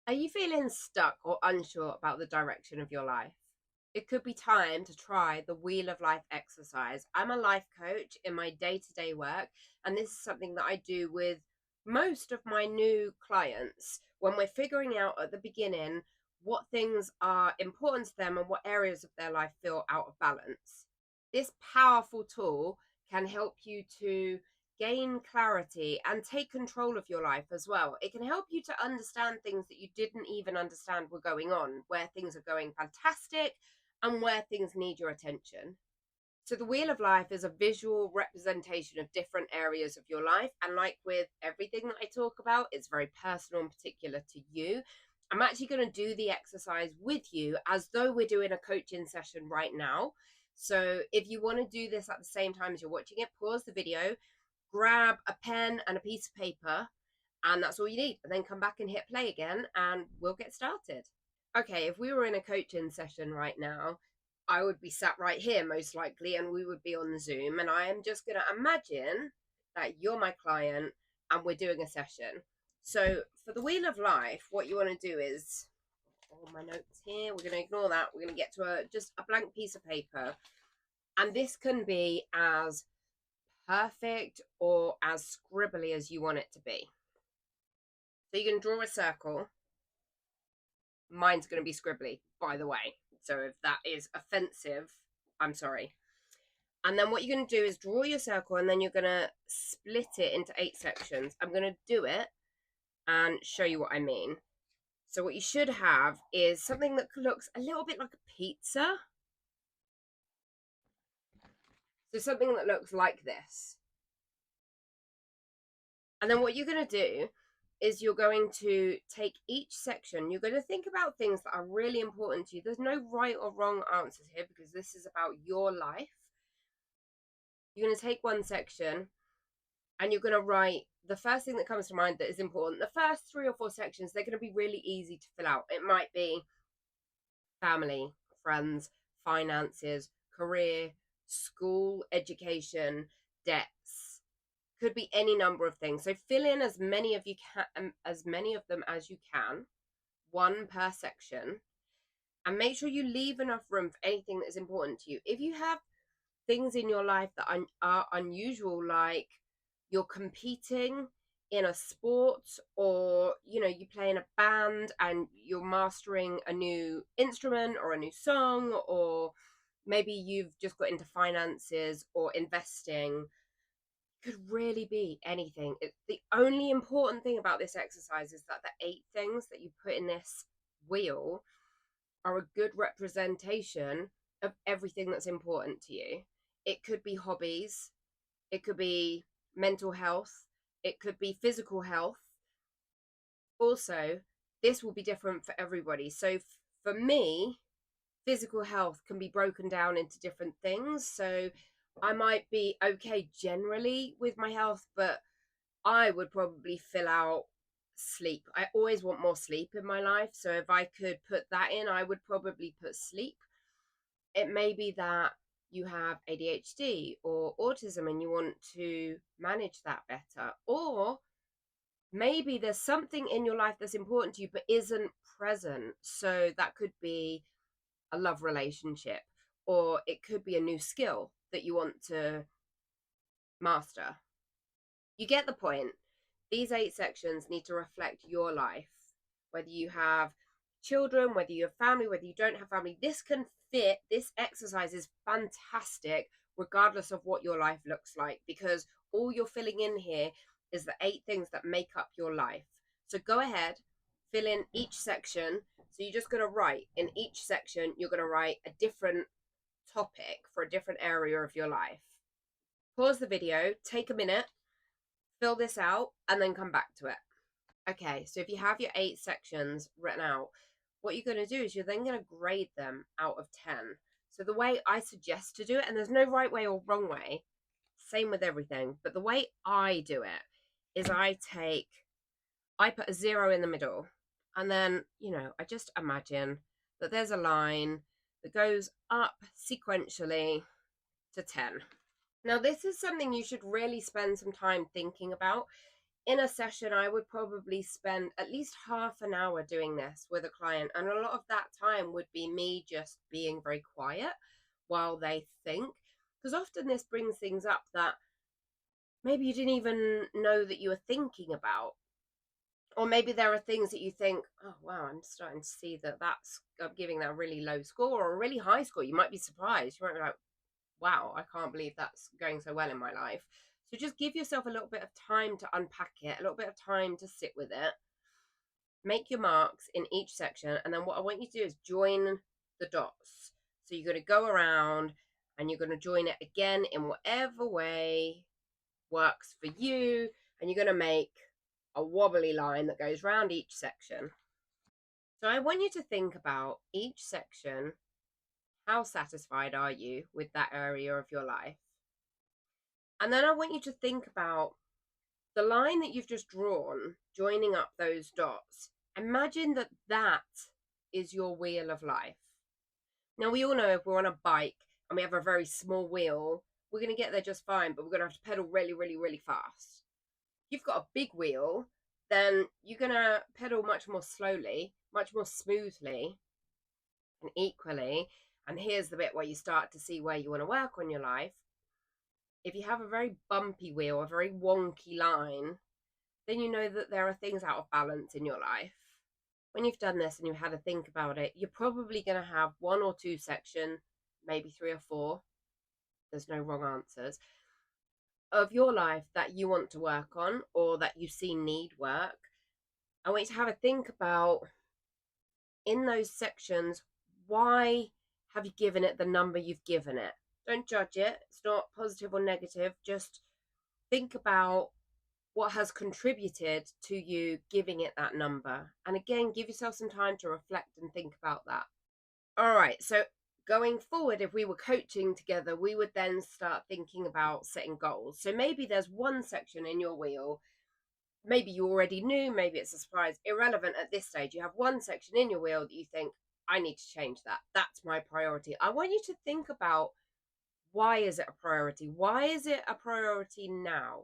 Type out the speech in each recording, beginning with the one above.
Are you feeling stuck or unsure about the direction of your life? It could be time to try the Wheel of Life exercise. I'm a life coach in my day to day work, and this is something that I do with most of my new clients when we're figuring out at the beginning what things are important to them and what areas of their life feel out of balance. This powerful tool can help you to gain clarity and take control of your life as well. It can help you to understand things that you didn't even understand were going on, where things are going fantastic and where things need your attention. So, the Wheel of Life is a visual representation of different areas of your life. And, like with everything that I talk about, it's very personal and particular to you. I'm actually going to do the exercise with you as though we're doing a coaching session right now. So, if you want to do this at the same time as you're watching it, pause the video, grab a pen and a piece of paper, and that's all you need. And then come back and hit play again, and we'll get started. Okay, if we were in a coaching session right now, I would be sat right here most likely, and we would be on Zoom. And I am just going to imagine that you're my client and we're doing a session. So, for the Wheel of Life, what you want to do is all my notes here. We're going to ignore that. We're going to get to just a blank piece of paper. And this can be as perfect or as scribbly as you want it to be. So, you can draw a circle. Mine's going to be scribbly, by the way. So if that is offensive, I'm sorry. And then what you're going to do is draw your circle, and then you're going to split it into 8 sections. I'm going to do it and show you what I mean. So what you should have is something that looks a little bit like a pizza. So something that looks like this. And then what you're going to do is you're going to take each section. You're going to think about things that are really important to you. There's no right or wrong answers here because this is about your life. You're going to take one section and you're going to write the first thing that comes to mind that is important. The first 3 or 4 sections, they're going to be really easy to fill out. It might be family, friends, finances, career, school, education, debts. Could be any number of things. So fill in as many of them as you can, one per section, and make sure you leave enough room for anything that is important to you. If you have things in your life that are unusual, like you're competing in a sport, or you play in a band and you're mastering a new instrument or a new song, or maybe you've just got into finances or investing, could really be anything. The only important thing about this exercise is that the 8 things that you put in this wheel are a good representation of everything that's important to you. It could be hobbies, it could be mental health, it could be physical health. Also, this will be different for everybody. So for me, physical health can be broken down into different things. So I might be okay generally with my health, but I would probably fill out sleep. I always want more sleep in my life. So if I could put that in, I would probably put sleep. It may be that you have ADHD or autism and you want to manage that better. Or maybe there's something in your life that's important to you but isn't present. So that could be a love relationship, or it could be a new skill that you want to master. You get the point. These 8 sections need to reflect your life, whether you have children, whether you have family, whether you don't have family. This can fit. This exercise is fantastic regardless of what your life looks like, because all you're filling in here is the 8 things that make up your life. So go ahead, fill in each section. So you're just going to write in each section, you're going to write a different topic for a different area of your life. Pause the video, take a minute, fill this out, and then come back to it. Okay, so if you have your 8 sections written out, what you're going to do is you're then going to grade them out of 10. So the way I suggest to do it, and there's no right way or wrong way, same with everything, but the way I do it is I put a 0 in the middle, and then, I just imagine that there's a line that goes up sequentially to 10. Now, this is something you should really spend some time thinking about. in a session, I would probably spend at least half an hour doing this with a client. And a lot of that time would be me just being very quiet while they think. Because often this brings things up that maybe you didn't even know that you were thinking about. Or maybe there are things that you think, oh, wow, I'm starting to see that I'm giving that a really low score or a really high score. You might be surprised. You might be like, wow, I can't believe that's going so well in my life. So just give yourself a little bit of time to unpack it, a little bit of time to sit with it. Make your marks in each section. And then what I want you to do is join the dots. So you're going to go around and you're going to join it again in whatever way works for you. And you're going to make a wobbly line that goes around each section. So I want you to think about each section. How satisfied are you with that area of your life? And then I want you to think about the line that you've just drawn, joining up those dots. Imagine that that is your wheel of life. Now, we all know if we're on a bike and we have a very small wheel, we're going to get there just fine, but we're going to have to pedal really, really, really fast. If you've got a big wheel, then you're going to pedal much more slowly, much more smoothly and equally. And here's the bit where you start to see where you want to work on your life. If you have a very bumpy wheel, a very wonky line, then you know that there are things out of balance in your life. When you've done this and you've had a think about it, you're probably going to have one or two sections, maybe three or four, there's no wrong answers, of your life that you want to work on or that you see need work. I want you to have a think about, in those sections, why have you given it the number you've given it? Don't judge it. It's not positive or negative. Just think about what has contributed to you giving it that number. And again, give yourself some time to reflect and think about that. All right. So going forward, if we were coaching together, we would then start thinking about setting goals. So maybe there's one section in your wheel. Maybe you already knew, maybe it's a surprise, irrelevant at this stage. You have one section in your wheel that you think, I need to change that. That's my priority. I want you to think about, why is it a priority? Why is it a priority now?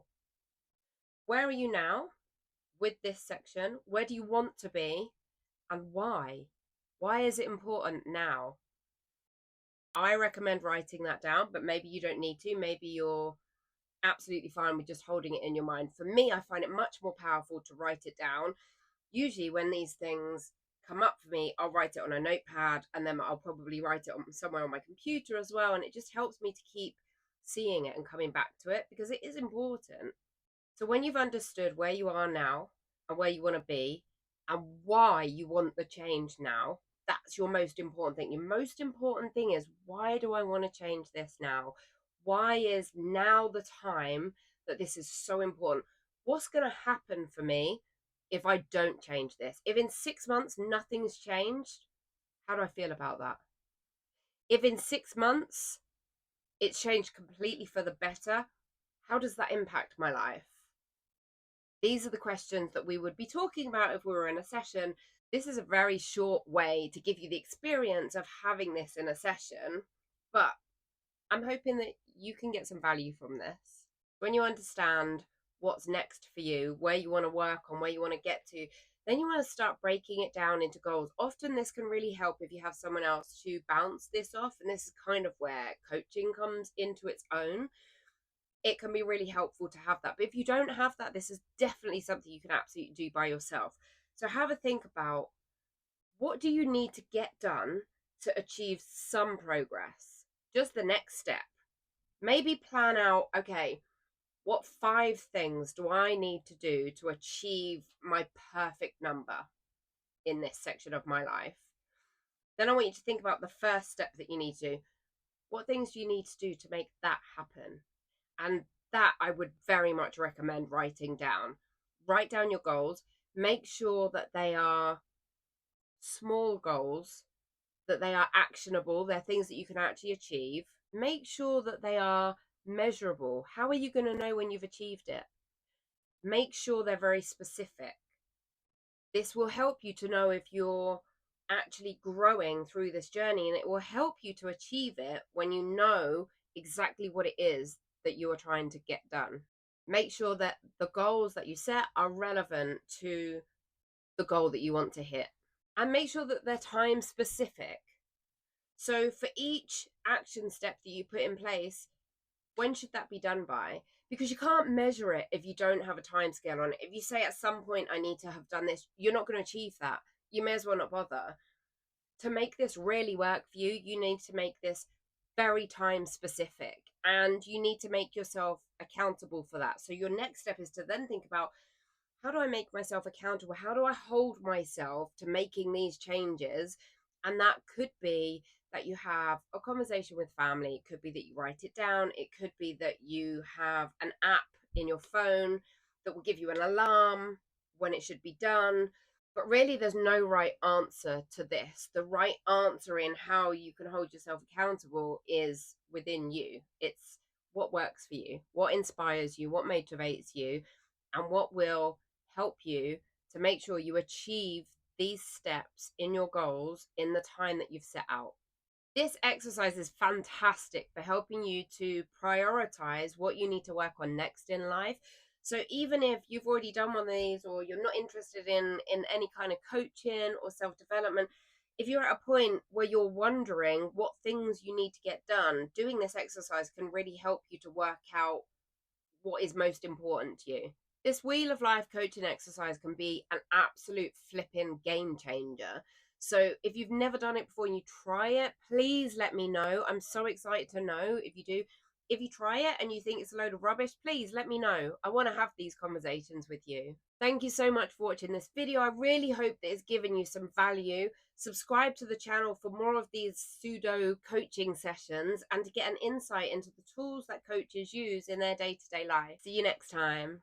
Where are you now with this section? Where do you want to be? And why? Why is it important now? I recommend writing that down, but maybe you don't need to. Maybe you're absolutely fine with just holding it in your mind. For me, I find it much more powerful to write it down. Usually when these things come up for me, I'll write it on a notepad, and then I'll probably write it on somewhere on my computer as well. And it just helps me to keep seeing it and coming back to it, because it is important. So when you've understood where you are now and where you want to be and why you want the change now, that's your most important thing. Your most important thing is, why do I want to change this now? Why is now the time that this is so important? What's going to happen for me if I don't change this? If in 6 months nothing's changed, how do I feel about that? If in 6 months it's changed completely for the better, how does that impact my life? These are the questions that we would be talking about if we were in a session. This is a very short way to give you the experience of having this in a session, but I'm hoping that you can get some value from this. When you understand what's next for you, where you want to work on, where you want to get to, then you want to start breaking it down into goals. Often this can really help if you have someone else to bounce this off, and this is kind of where coaching comes into its own. It can be really helpful to have that. But if you don't have that, this is definitely something you can absolutely do by yourself. So have a think about, what do you need to get done to achieve some progress? Just the next step. Maybe plan out, okay, what 5 things do I need to do to achieve my perfect number in this section of my life? Then I want you to think about the first step that you need to do. What things do you need to do to make that happen? And that I would very much recommend writing down. Write down your goals. Make sure that they are small goals, that they are actionable. They're things that you can actually achieve. Make sure that they are measurable. How are you going to know when you've achieved it? Make sure they're very specific. This will help you to know if you're actually growing through this journey, and it will help you to achieve it when you know exactly what it is that you are trying to get done. Make sure that the goals that you set are relevant to the goal that you want to hit. And make sure that they're time specific. So for each action step that you put in place, when should that be done by? Because you can't measure it if you don't have a time scale on it. If you say at some point I need to have done this, you're not going to achieve that. You may as well not bother. To make this really work for you, you need to make this very time specific, and you need to make yourself accountable for that. So your next step is to then think about, how do I make myself accountable? How do I hold myself to making these changes? And that could be that you have a conversation with family. It could be that you write it down. It could be that you have an app in your phone that will give you an alarm when it should be done. But really, there's no right answer to this. The right answer in how you can hold yourself accountable is within you. It's what works for you, what inspires you, what motivates you, and what will help you to make sure you achieve these steps in your goals in the time that you've set out. This exercise is fantastic for helping you to prioritize what you need to work on next in life. So even if you've already done one of these, or you're not interested in any kind of coaching or self-development, if you're at a point where you're wondering what things you need to get done, doing this exercise can really help you to work out what is most important to you. This Wheel of Life coaching exercise can be an absolute flipping game changer. So if you've never done it before and you try it, please let me know. I'm so excited to know if you do. If you try it and you think it's a load of rubbish, please let me know. I want to have these conversations with you. Thank you so much for watching this video. I really hope that it's given you some value. Subscribe to the channel for more of these pseudo coaching sessions and to get an insight into the tools that coaches use in their day-to-day life. See you next time.